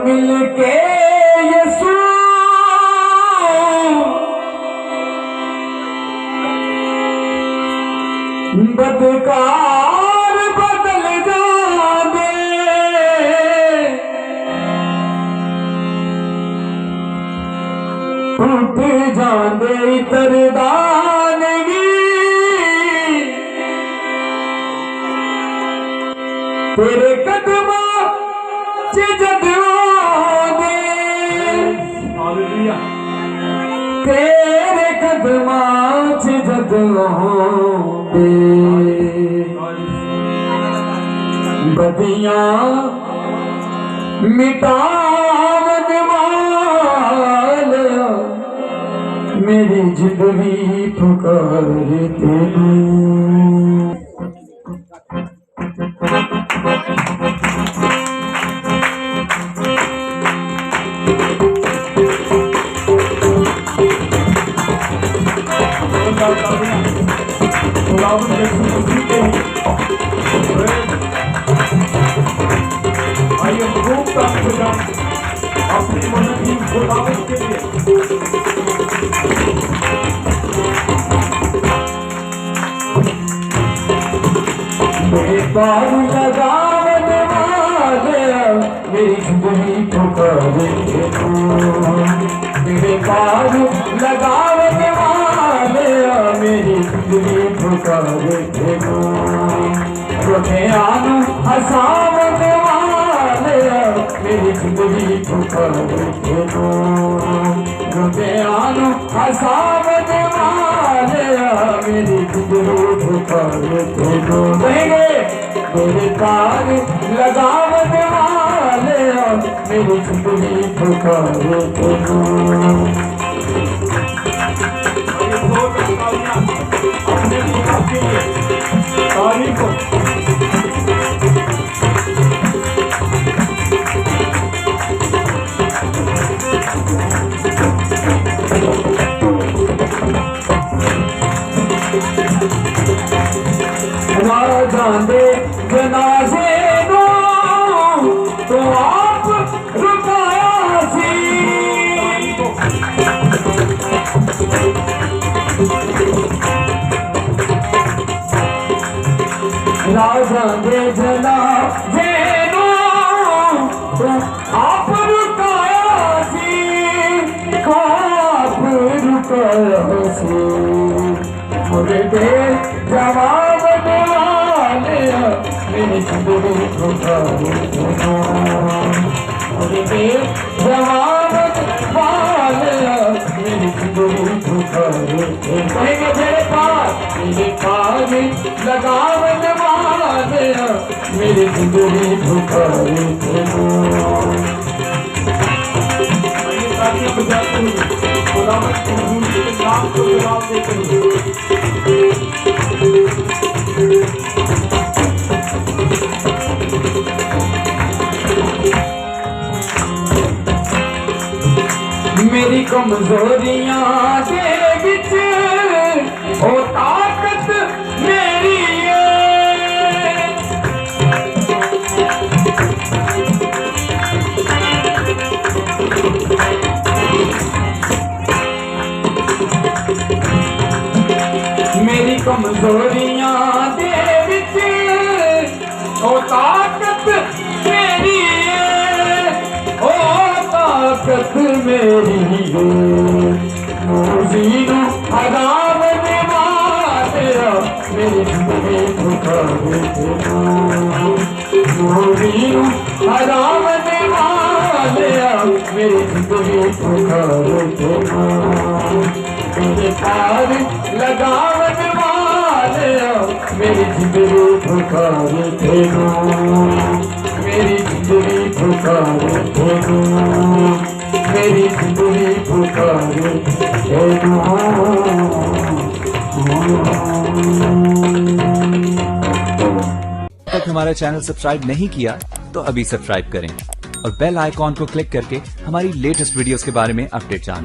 मिलके यसू बदकार बदल जावे, टूट जांदे तरदानगी तेरे कदमां च जद आवे, तेरे कदमां च जद आवे, बदियां मिटावन वालिया मेरी जिंदगी पुकारे तेनू। आइए खूब ताली बजाएं अपनी मदद की खुदावत के लिए। बेकार लगावन वालिया मेरी जिंदगी पुकारे तेनू, बेकार लगावन वालिया मेरी जिंदगी पुकारे तेनू, रोटियां हसावन वालिया मेरी जिंदगी पुकारे तेनू, रोटियां हसावन वालिया मेरी जिंदगी पुकारे तेनू। मेरे कार लगावन वालिया मेरी जिंदगी पुकारे तेनू। अपने किताब के लिए तारीफ हो। जाने जनाजे दो तो आप रुकाया सी, राजा दे जनाजे दो तो आप रुकाया सी, आप रुकाया सी, मुझे दे जवाब मेरी जिंदगी पुकारे तेनू, मुझे जवान वालिया मेरी जिंदगी पुकारे तेनू। मेरे पास लगावन वालिया मेरी जिंदगी पुकारे तेनू। तालियां बजाते हुए खुदावंद के हुजूर के नाम को जवाब देते हुए मेरी कमजोरियां दे विच ओ ताकत मेरी है, मेरी कमजोरियां दे विच ओ ताकत मेरी है, ओ ताकत मेरी है, मुझीनु हरावन वालिया मेरी जिंदगी पुकारे तेनू, मुझीनु हरावन वालिया मेरी जिंदगी पुकारे तेनू, मेरे पार लगावन वालिया मेरी जिंदगी पुकारे तेनू, मेरी जिंदगी पुकारे तेनू, मेरी जिंदगी पुकारे तेनू। तक हमारा चैनल सब्सक्राइब नहीं किया तो अभी सब्सक्राइब करें और बेल आइकॉन को क्लिक करके हमारी लेटेस्ट वीडियोस के बारे में अपडेट जानें।